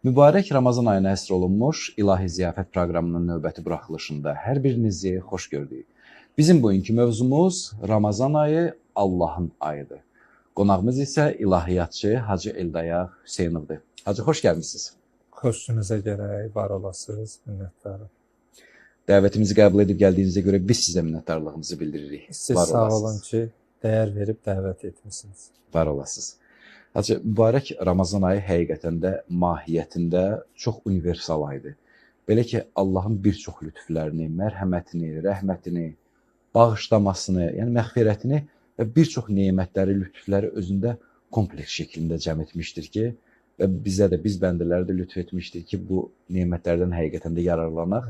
Mübarək Ramazan ayına həsr olunmuş İlahi Ziyafət proqramının növbəti buraxılışında hər birinizi xoş gördük. Bizim bugünkü mövzumuz Ramazan ayı Allahın ayıdır. Qonağımız isə ilahiyyatçı Hacı Eldayaq Hüseynovdur. Hacı, xoş gəlmişsiniz. Xoşunuza gərək, var olasınız, minnətdarım. Dəvətimizi qəbul edib gəldiyinizə görə biz sizə minnətdarlığımızı bildiririk. Siz sağ olun ki, dəyər verib dəvət etmişsiniz. Var olasınız. Hacı, mübarək Ramazan ayı həqiqətən də mahiyyətində çox universal aydır. Belə ki, Allahın bir çox lütflərini, mərhəmətini, rəhmətini, bağışlamasını, yəni məğfirətini və bir çox nemətləri, lütfləri özündə kompleks şəklində cəm etmişdir ki, və bizə də, biz bəndələrə də lütf etmişdir ki, bu nemətlərdən həqiqətən də yararlanaq.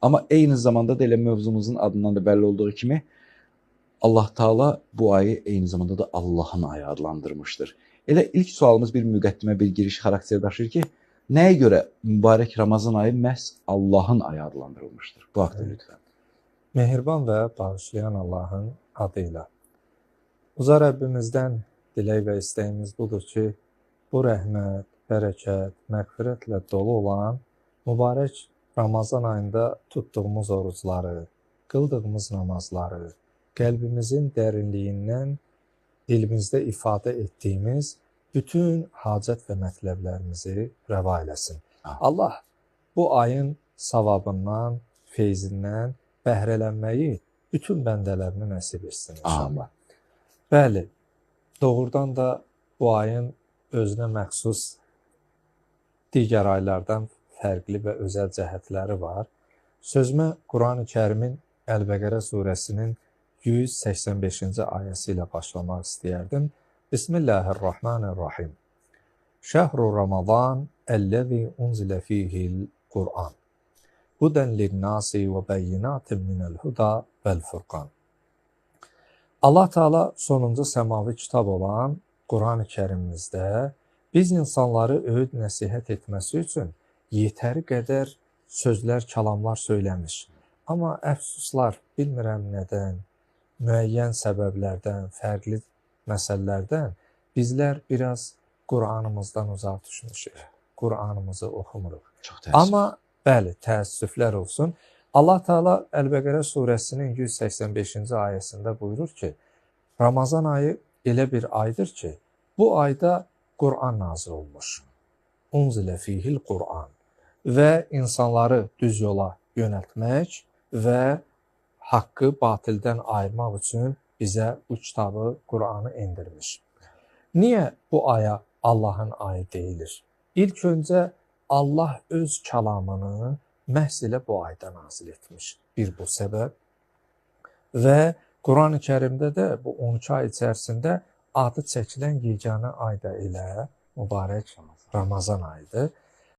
Amma eyni zamanda da elə mövzumuzun adından da bəlli olduğu kimi, Allah Taala bu ayı eyni zamanda da Allahın ayı adlandırmışdır. Elə ilk sualımız bir müqəddimə, bir giriş xarakteri daşıyır ki, nəyə görə mübarək Ramazan ayı məhz Allahın ayı adlandırılmışdır? Bu haqda lütfən. Mehriban və bağışlayan Allahın adıyla. Uca Rəbbimizdən dilək və istəyimiz budur ki, bu rəhmət, bərəkət, məğfirətlə dolu olan mübarək Ramazan ayında tutduğumuz orucları, qıldığımız namazları, qəlbimizin dərinliyindən dilimizdə ifadə etdiyimiz bütün hacət və mətləblərimizi rəva eləsin. Allah bu ayın savabından, feyzindən bəhrələnməyi bütün bəndələrinə nəsib etsin inşallah. Bəli, doğrudan da bu ayın özünə məxsus digər aylardan fərqli və özəl cəhətləri var. Sözümə Quran-ı Kərimin Əl-Bəqərə surəsinin 185-ci ayəsi ilə başlamaq istəyərdim. Bismillahirrahmanirrahim. Şəhru Ramazan əlləzi unzilə fihil Qur'an. Hudən linnasi və bəyyinatin minəl huda vəl furqan. Allah Teala sonuncu səmavi kitab olan Quran-ı Kərimimizdə biz insanları öyüd nəsihət etməsi üçün yetəri qədər sözlər, kəlamlar söyləmiş. Amma əfsuslar, bilmirəm nədən, müəyyən səbəblərdən, fərqli məsələlərdən bizlər biraz Qur'anımızdan uzaq düşmüşük. Qur'anımızı oxumuruq. Amma bəli, təəssüflər olsun. Allah Teala Əl-Bəqərə surəsinin 185-ci ayəsində buyurur ki, Ramazan ayı elə bir aydır ki, bu ayda Qur'an nazil olmuş. Unzilə fihil Qur'an və insanları düz yola yönəltmək və haqqı batildən ayırmaq üçün bizə bu kitabı, Qur'anı endirmiş. Niyə bu aya Allahın ayı deyilir? İlk öncə Allah öz kəlamını məhz elə bu ayda nazil etmiş. Bir bu səbəb. Və Quran-ı Kərimdə də bu 12 ay içərisində adı çəkilən yeganə ayda elə mübarək Ramazan ayıdır.